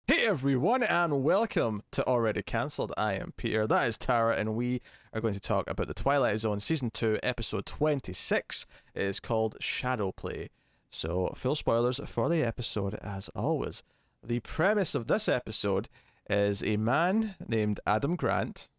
Hey everyone, and welcome to Already Cancelled. I am Peter, that is Tara, and we are going to talk about the Twilight Zone Season 2, Episode 26. It is called Shadow Play. So, full spoilers for the episode as always. The premise of this episode is a man named Adam Grant,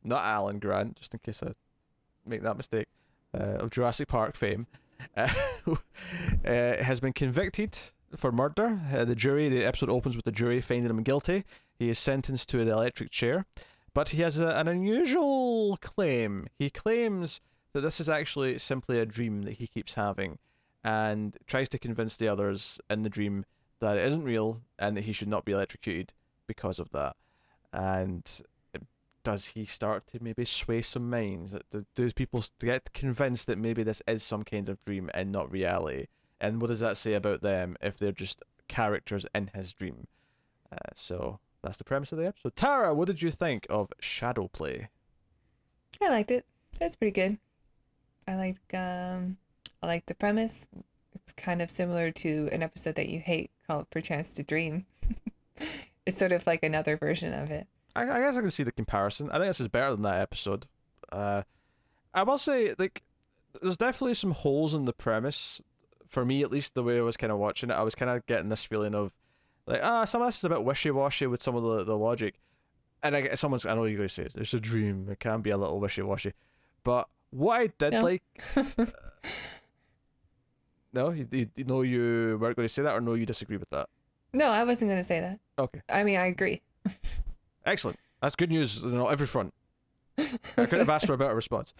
not Alan Grant, just in case I make that mistake, of Jurassic Park fame, has been convicted for murder. The episode opens with the jury finding him guilty. He is sentenced to the electric chair, but he has an unusual claim. He claims that this is actually simply a dream that he keeps having, and tries to convince the others in the dream that it isn't real and that he should not be electrocuted because of that. And does he start to maybe sway some minds? Do people get convinced that maybe this is some kind of dream and not reality? And what does that say about them if they're just characters in his dream? So that's the premise of the episode. Tara, what did you think of Shadow Play? I liked it. It's pretty good. I like the premise. It's kind of similar to an episode that you hate called Perchance to Dream. It's sort of like another version of it. I guess I can see the comparison. I think this is better than that episode. I will say, like, there's definitely some holes in the premise. For me, at least, the way I was kind of watching it, I was kind of getting this feeling of, like, some of this is a bit wishy-washy with some of the logic. And I know you're going to say, it's a dream, it can be a little wishy-washy. But what I did like... No? You know you weren't going to say that, or no, you disagree with that? No, I wasn't going to say that. Okay. I mean, I agree. Excellent. That's good news on every front. I couldn't have asked for a better response.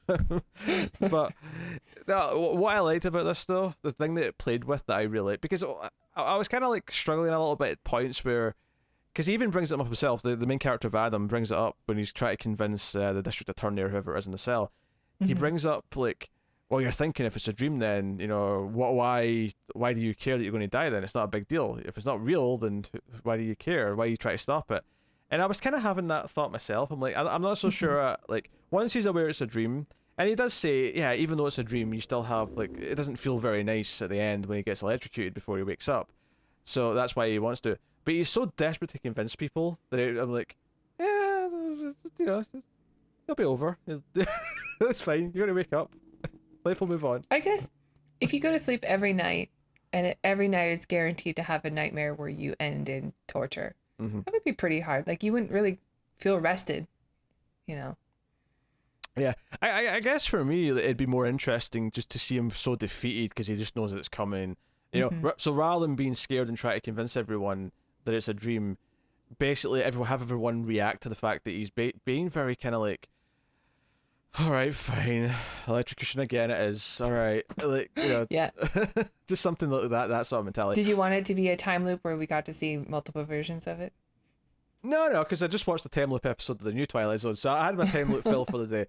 But no, what I liked about this, though, the thing that it played with that I really liked, because I was kind of like struggling a little bit at points where, because he even brings it up himself, the main character of Adam brings it up when he's trying to convince the district attorney or whoever it is in the cell. He brings up, like, well, you're thinking if it's a dream, then, you know, why do you care that you're going to die then? It's not a big deal. If it's not real, then why do you care? Why do you try to stop it? And I was kind of having that thought myself. I'm like, I'm not so sure. Like, once he's aware it's a dream, and he does say, yeah, even though it's a dream, you still have, like, it doesn't feel very nice at the end when he gets electrocuted before he wakes up. So that's why he wants to. But he's so desperate to convince people that I'm like, yeah, you know, it'll be over. That's fine. You're going to wake up. Life will move on. I guess if you go to sleep every night, and every night is guaranteed to have a nightmare where you end in torture, that would be pretty hard. Like, you wouldn't really feel rested, you know? Yeah, I guess for me, it'd be more interesting just to see him so defeated because he just knows that it's coming. You know, so rather than being scared and try to convince everyone that it's a dream, basically have everyone react to the fact that he's being very kind of like, all right, fine, electrocution again it is, all right, like, you know, Yeah. just something like that sort of mentality. Did you want it to be a time loop where we got to see multiple versions of it? No, because I just watched the time loop episode of the new Twilight Zone, so I had my time loop fill for the day.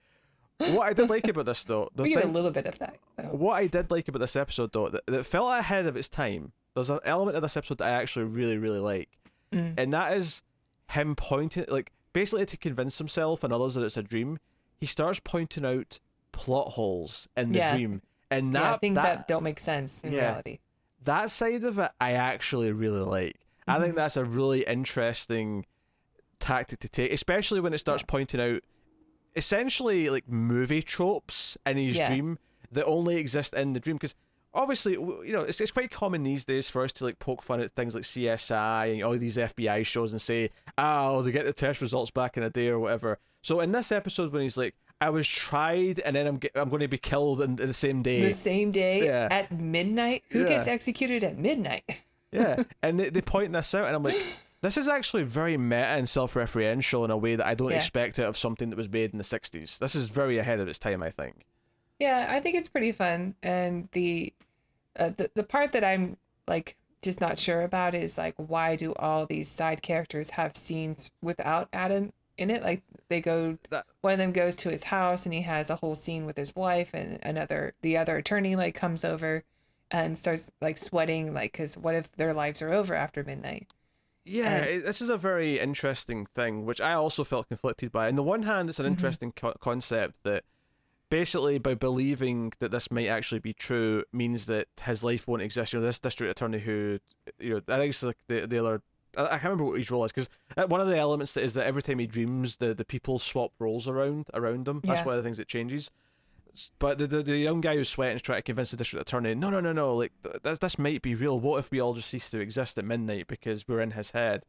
What I did like about this, though, We get a little bit of that, though. what I did like about this episode, though, that felt ahead of its time. There's an element of this episode that I actually really, really like, and that is him pointing, like, basically to convince himself and others that it's a dream. He starts pointing out plot holes in the dream, and things that don't make sense in reality. That side of it, I actually really like. I think that's a really interesting tactic to take, especially when it starts pointing out essentially like movie tropes in his dream that only exist in the dream. Because obviously, you know, it's quite common these days for us to like poke fun at things like CSI and all these FBI shows and say, oh, they get the test results back in a day or whatever. So in this episode, when he's like, I was tried and then I'm going to be killed in the same day. The same day at midnight? Who gets executed at midnight? Yeah, and they point this out, and I'm like, this is actually very meta and self-referential in a way that I don't expect out of something that was made in the 60s. This is very ahead of its time, I think. Yeah, I think it's pretty fun. And the part that I'm like just not sure about is like, why do all these side characters have scenes without Adam in it? Like, one of them goes to his house and he has a whole scene with his wife, and the other attorney like comes over and starts like sweating, like, because what if their lives are over after midnight? Yeah, this is a very interesting thing, which I also felt conflicted by. On the one hand, it's an interesting concept that basically by believing that this might actually be true means that his life won't exist. You know, this district attorney who, you know, I think it's like the other I can't remember what his role is, because one of the elements that is that every time he dreams, the people swap roles around him. That's one of the things that changes. But the young guy who's sweating is trying to convince the district attorney, no, like this might be real. What if we all just cease to exist at midnight because we're in his head?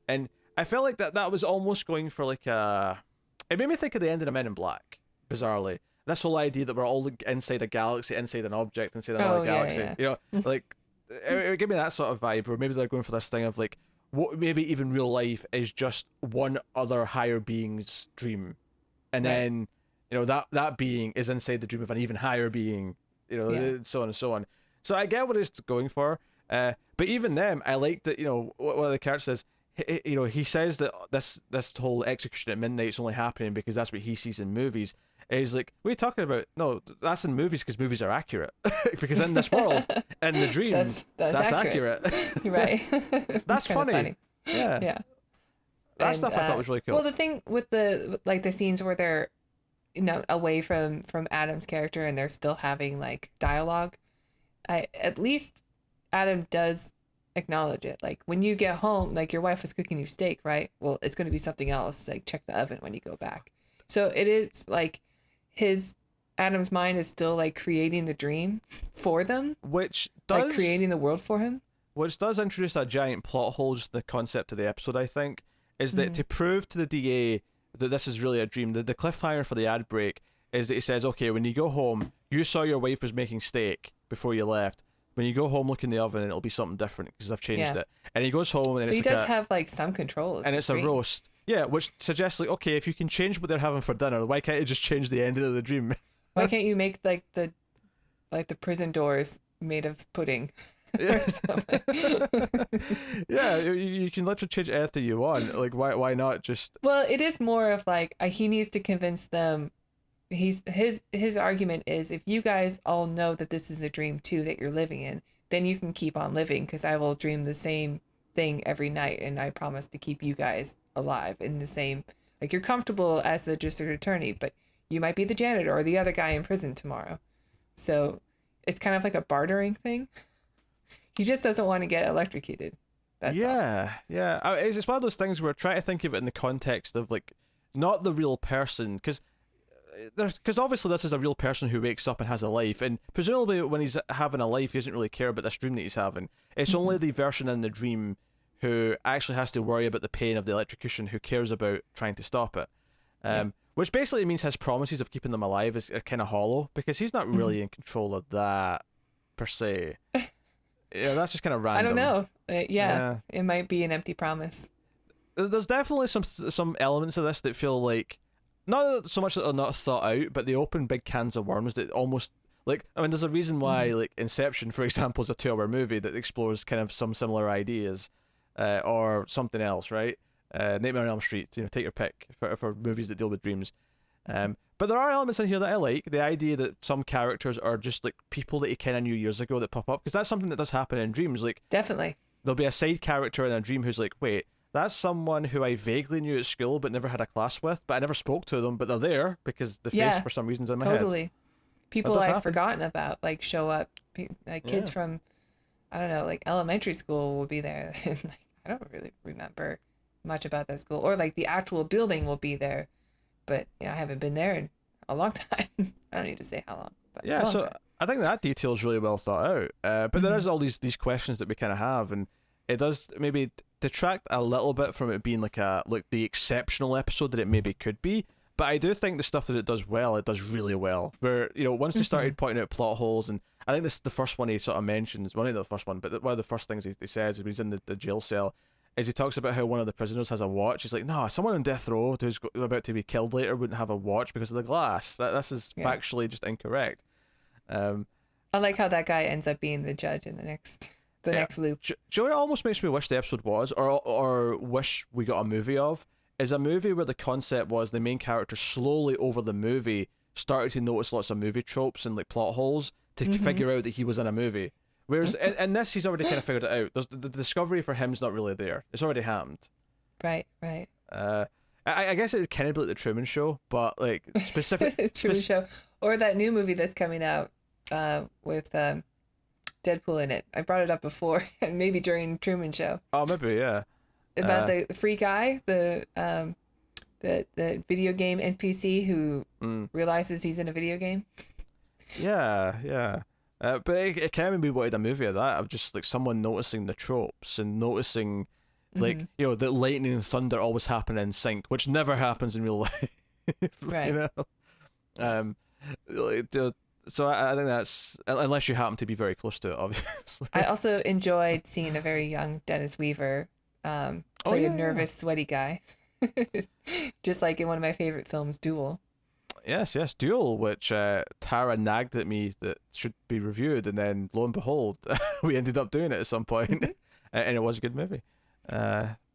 And I felt like that was almost going for like a. It made me think of the end of the Men in Black, bizarrely. This whole idea that we're all inside a galaxy, inside an object, inside another galaxy. Yeah. You know, like it gave me that sort of vibe. Or maybe they're going for this thing of like, what maybe even real life is just one other higher being's dream, and then. You know, that being is inside the dream of an even higher being, you know, so on and so on. So I get what it's going for. But even then, I liked that, you know, one of the characters says, he says that this whole execution at midnight is only happening because that's what he sees in movies. And he's like, what are you talking about? No, that's in movies because movies are accurate. Because in this world, in the dream, that's accurate. You're right. That's funny. Yeah. Yeah. That stuff I thought was really cool. Well, the thing with the scenes where they're, you know, away from Adam's character and they're still having like dialogue, at least Adam does acknowledge it. Like when you get home, like your wife was cooking you steak, right? Well, it's going to be something else. Like check the oven when you go back. So it is like Adam's mind is still like creating the dream for them, which does like creating the world for him. Which does introduce a giant plot hole to the concept of the episode. I think is that to prove to the DA that this is really a dream. The cliffhanger for the ad break is that he says, okay, when you go home, you saw your wife was making steak before you left. When you go home, look in the oven, and it'll be something different because I've changed it. And he goes home, and so it's he does have like some control. And it's dream. A roast. Yeah, which suggests like, okay, if you can change what they're having for dinner, why can't you just change the ending of the dream? Why can't you make like the prison doors made of pudding? Yeah, yeah, you can literally change anything you want. Like, why not just? Well, it is more of like he needs to convince them. His argument is, if you guys all know that this is a dream too that you're living in, then you can keep on living because I will dream the same thing every night, and I promise to keep you guys alive in the same. Like you're comfortable as the district attorney, but you might be the janitor or the other guy in prison tomorrow. So it's kind of like a bartering thing. He just doesn't want to get electrocuted. That's all. Yeah. It's one of those things where try to think of it in the context of like not the real person, because obviously this is a real person who wakes up and has a life, and presumably when he's having a life, he doesn't really care about this dream that he's having. It's only the version in the dream who actually has to worry about the pain of the electrocution, who cares about trying to stop it. Which basically means his promises of keeping them alive are kind of hollow, because he's not really in control of that per se. Yeah, that's just kind of random. I don't know. Yeah, it might be an empty promise. There's definitely some elements of this that feel like not so much that they're not thought out, but they open big cans of worms that almost like. I mean, there's a reason why like Inception, for example, is a 2-hour movie that explores kind of some similar ideas, or something else, right? Nightmare on Elm Street. You know, take your pick for movies that deal with dreams. But there are elements in here that I like. The idea that some characters are just like people that you kind of knew years ago that pop up, because that's something that does happen in dreams. Like definitely, there'll be a side character in a dream who's like, wait, that's someone who I vaguely knew at school but never had a class with, but I never spoke to them, but they're there because the face for some reason's in my head. Totally. People I've forgotten about like show up. Like kids from, I don't know, like elementary school will be there. Like, I don't really remember much about that school, or like the actual building will be there. But I haven't been there in a long time. I don't need to say how long. But so I think that detail is really well thought out. But there is all these questions that we kind of have, and it does maybe detract a little bit from it being like the exceptional episode that it maybe could be. But I do think the stuff that it does well, it does really well. Where, you know, once they started pointing out plot holes, and I think this is the first one he sort of mentions, well, not the first one, but one of the first things he says when he's in the jail cell, is he talks about how one of the prisoners has a watch. He's like, no, someone on death row who's about to be killed later wouldn't have a watch because of the glass. This is factually just incorrect. I like how that guy ends up being the judge in the next loop. Do you know what it almost makes me wish the episode was, or wish we got a movie of, is a movie where the concept was the main character slowly over the movie started to notice lots of movie tropes and like plot holes to figure out that he was in a movie. Whereas in this, he's already kind of figured it out. The discovery for him's not really there. It's already happened. Right. I guess it would kind of be like the Truman Show, but like specific Truman Show, or that new movie that's coming out with Deadpool in it. I brought it up before, and maybe during Truman Show. Oh, maybe, yeah. about the free guy, the video game NPC who realizes he's in a video game. Yeah. But it kind of made me wanted a movie of that, of just like someone noticing the tropes and noticing, like, that lightning and thunder always happen in sync, which never happens in real life. Right. So I think that's, unless you happen to be very close to it, obviously. I also enjoyed seeing a very young Dennis Weaver play a nervous, sweaty guy. Just like in one of my favorite films, Duel. Yes, Duel, which Tara nagged at me that should be reviewed, and then lo and behold, we ended up doing it at some point, and it was a good movie.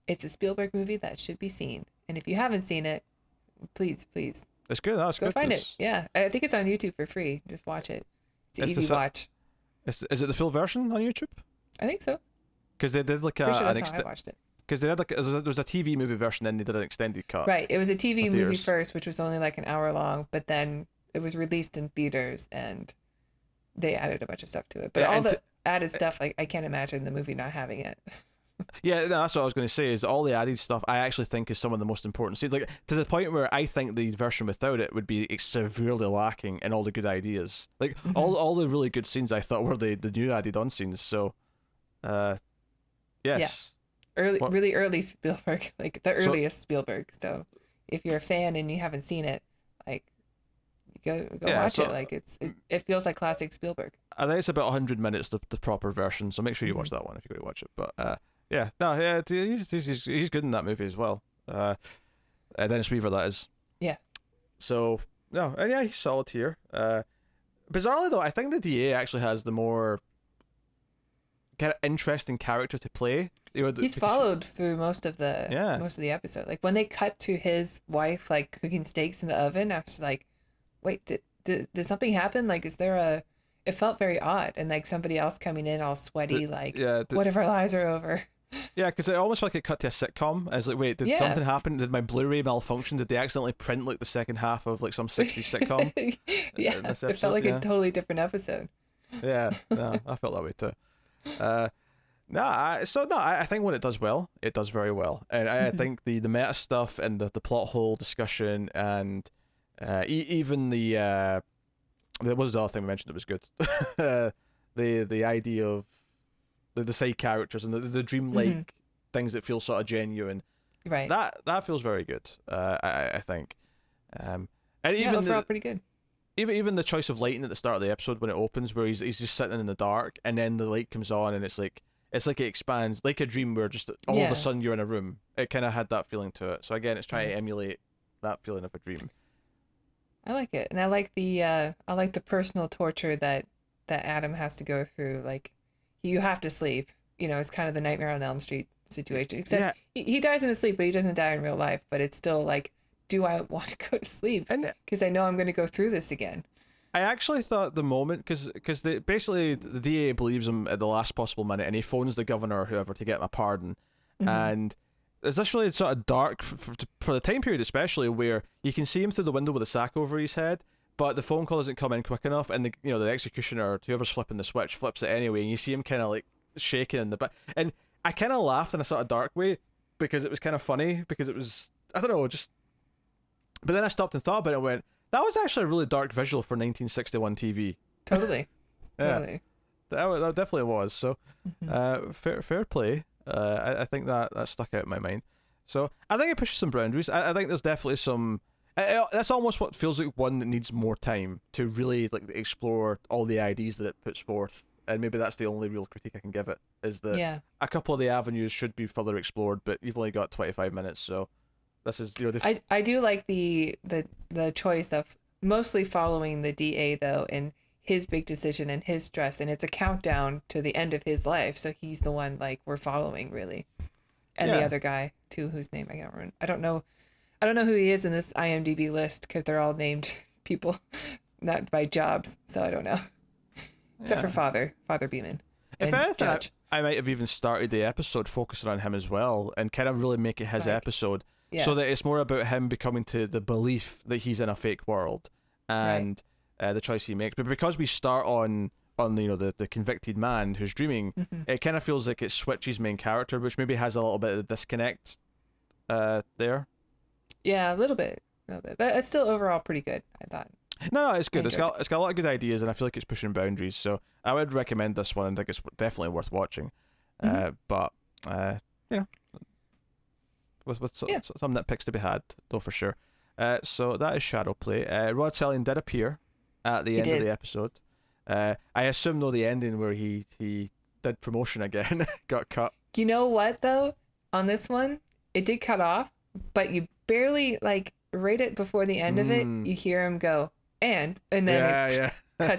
It's a Spielberg movie that should be seen, and if you haven't seen it, please, it's good. That's go good. find it. Yeah, I think it's on YouTube for free. Just watch it. It's an easy watch. Is it the full version on YouTube? I think so. Because they did like sure that's how I watched it. Because they had like there was a TV movie version, then they did an extended cut. Right, it was a TV movie first, which was only like an hour long, but then it was released in theaters, and they added a bunch of stuff to it. But all the added stuff, like I can't imagine the movie not having it. Yeah, no, that's what I was going to say. Is all the added stuff I actually think is some of the most important scenes. Like to the point where I think the version without it would be severely lacking in all the good ideas. Like all the really good scenes I thought were the new added on scenes. So, yes. Yeah. Really early Spielberg, like the earliest Spielberg. So if you're a fan and you haven't seen it, like go watch it. Like it feels like classic Spielberg. I think it's about 100 minutes the proper version. So make sure you watch that one if you're going to watch it. But he's good in that movie as well. Dennis Weaver, that is. Yeah. So no, and he's solid here. Bizarrely though, I think the DA actually has the more kind of interesting character to play. He's followed through most of the episode. Like when they cut to his wife like cooking steaks in the oven, I was like, wait, did something happen? Like, is there it felt very odd, and like somebody else coming in all sweaty, what if our lives are over? Yeah, because it almost felt like it cut to a sitcom. I was like, wait, did something happen? Did my Blu-ray malfunction? Did they accidentally print like the second half of like some 60s sitcom? It felt like a totally different episode. Yeah, no, I felt that way too. I think when it does well, it does very well, and I think the meta stuff and the plot hole discussion and even the what was the other thing we mentioned that was good? the idea of the side characters and the dreamlike things that feel sort of genuine, right? That feels very good. I think, and even overall pretty good. Even the choice of lighting at the start of the episode when it opens, where he's just sitting in the dark, and then the light comes on, and it's like it expands like a dream, where just all of a sudden you're in a room. It kind of had that feeling to it. So again, it's trying to emulate that feeling of a dream. I like it, and I like the personal torture that Adam has to go through. Like, you have to sleep. It's kind of the Nightmare on Elm Street situation. Except he dies in his sleep, but he doesn't die in real life. But it's still like, do I want to go to sleep? Because I know I'm going to go through this again. I actually thought the moment, because basically the DA believes him at the last possible minute, and he phones the governor or whoever to get him a pardon, and there's this really sort of dark for the time period, especially where you can see him through the window with a sack over his head, but the phone call doesn't come in quick enough, and the executioner or whoever's flipping the switch flips it anyway, and you see him kind of like shaking in the back, and I kind of laughed in a sort of dark way because it was kind of funny, because it was, I don't know, just. But then I stopped and thought about it and went, that was actually a really dark visual for 1961 TV. Totally. Yeah. Totally. That definitely was. So, fair play. I think that stuck out in my mind. So, I think it pushes some boundaries. I think there's definitely some. That's almost what feels like one that needs more time to really like explore all the ideas that it puts forth. And maybe that's the only real critique I can give it, is that a couple of the avenues should be further explored, but you've only got 25 minutes, so. This is, I do like the choice of mostly following the DA though, and his big decision and his stress, and it's a countdown to the end of his life, so he's the one like we're following really, and the other guy too, whose name I can't remember. I don't know who he is in this IMDb list because they're all named people, not by jobs, so I don't know, except for Father Beeman. If anything, I might have even started the episode focusing on him as well, and kind of really make it his episode. So that it's more about him becoming to the belief that he's in a fake world and the choice he makes. But because we start on on the convicted man who's dreaming, it kind of feels like it switches main character, which maybe has a little bit of disconnect there. Yeah, a little bit, but it's still overall pretty good, I thought. No, it's good. It's got a lot of good ideas, and I feel like it's pushing boundaries. So I would recommend this one, and think it's definitely worth watching. But with some nitpicks to be had, though, for sure. So that is Shadowplay. Rod Serling did appear at the end of the episode. I assume though the ending where he did promotion again got cut. You know what though? On this one, it did cut off, but you barely right it before the end of it, you hear him go and then it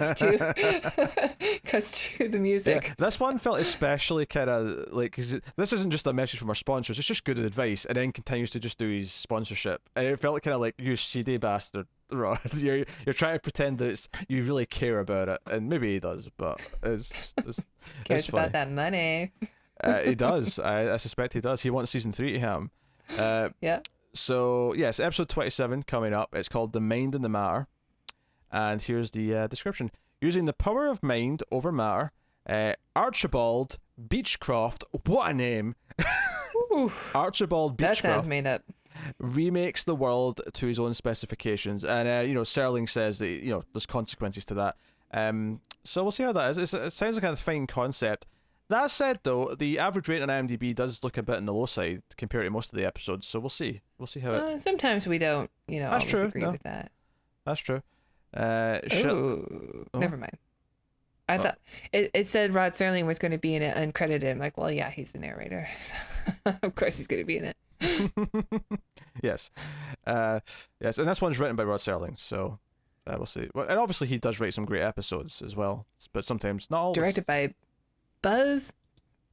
cuts to the music. Yeah, this one felt especially kind of because this isn't just a message from our sponsors, it's just good advice, and then continues to just do his sponsorship, and it felt kind of like, you CD bastard, Rod. You're trying to pretend that you really care about it, and maybe he does, but it's cares about that money. He does. I suspect he does. He wants season 3 to him. Yeah. So yes, episode 27 coming up. It's called The Mind and the Matter. And here's the description. Using the power of mind over matter, Archibald Beechcroft, what a name! Archibald Beechcroft. That sounds made up. Remakes the world to his own specifications. And, Serling says that, there's consequences to that. So we'll see how that is. It sounds like a fine concept. That said, though, the average rating on IMDb does look a bit on the low side compared to most of the episodes. So we'll see. We'll see how it... Sometimes we don't, always agree with that. That's true. Never mind. I thought it said Rod Serling was going to be in it uncredited. I'm like, well, yeah, he's the narrator. Of course he's going to be in it. Yes. Yes, and this one's written by Rod Serling, so we'll see. Well, and obviously he does write some great episodes as well, but sometimes not always. Directed by Buzz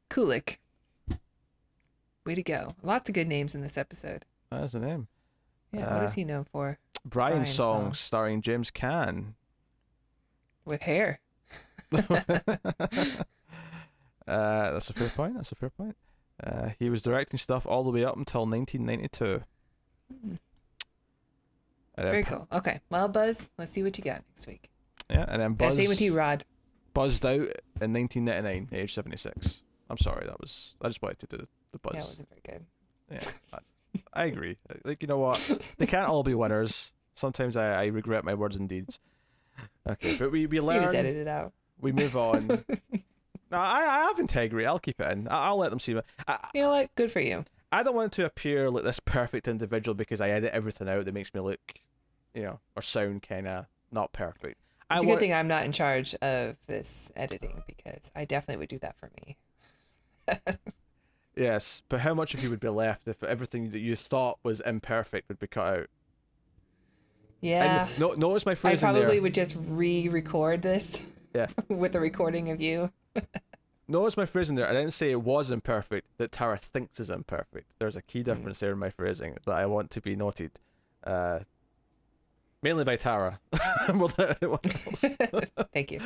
Kulik. Way to go. Lots of good names in this episode. That is the name. Yeah, what is he known for? Brian Songs, starring James Caan. With hair. That's a fair point. He was directing stuff all the way up until 1992. Very cool. Okay. Well, Buzz, let's see what you got next week. Yeah, and then Buzz... Same with you, Rod. Buzzed out in 1999, age 76. I'm sorry, I just wanted to do the buzz. Yeah, it wasn't very good. Yeah, I agree. You know what? They can't all be winners. Sometimes I regret my words and deeds. Okay, but we learn. You just edit it out. We move on. No, I have integrity. I'll keep it in. I'll let them see it. You know what? Good for you. I don't want to appear like this perfect individual because I edit everything out that makes me look, or sound kind of not perfect. It's a good thing I'm not in charge of this editing, because I definitely would do that for me. Yes, but how much of you would be left if everything that you thought was imperfect would be cut out? Yeah. Notice my phrasing there. I probably there. would just re-record this. Yeah. With a recording of you. Notice my phrasing there. I didn't say it was imperfect, that Tara thinks is imperfect. There's a key difference there in my phrasing that I want to be noted. Mainly by Tara, more than anyone else. Thank you.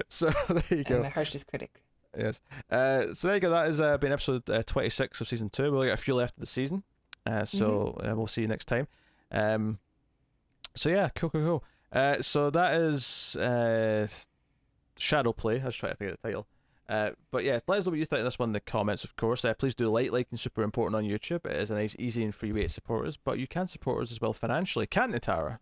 So there you go. I'm my harshest critic. Yes. So there you go. That has been episode 26 of season 2. We'll get a few left of the season. So we'll see you next time. So yeah, cool. So that is Shadowplay. I was trying to think of the title. But yeah, let us know what you think of this one in the comments, of course. Please do like and super important on YouTube. It is a nice, easy and free way to support us, but you can support us as well financially, can't you, Tara?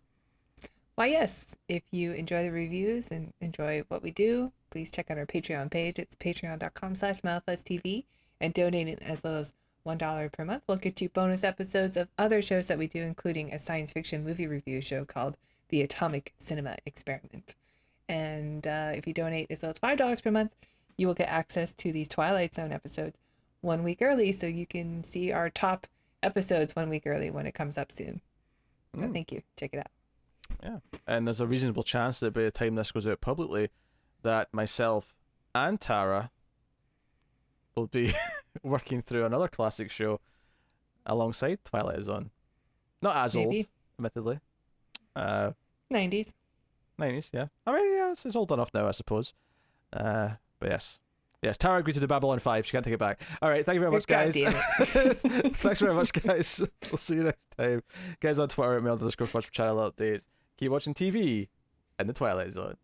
Why, yes. If you enjoy the reviews and enjoy what we do, please check out our Patreon page. It's patreon.com/MildfuzzTV, and donating as low as $1 per month will get you bonus episodes of other shows that we do, including a science fiction movie review show called The Atomic Cinema Experiment. And if you donate as low as $5 per month, you will get access to these Twilight Zone episodes 1 week early, so you can see our top episodes 1 week early when it comes up soon. So thank you. Check it out. Yeah, and there's a reasonable chance that by the time this goes out publicly, that myself and Tara will be working through another classic show alongside Twilight Zone. Not as Maybe. old, admittedly. 90s. 90s, yeah. I mean, yeah, it's old enough now, I suppose. But yes, Tara agreed to do Babylon 5. She can't take it back. All right, thank you very much, guys. Thanks very much, guys. We'll see you next time. Guys on Twitter at mail_fudge for channel updates. Keep watching TV in the Twilight Zone.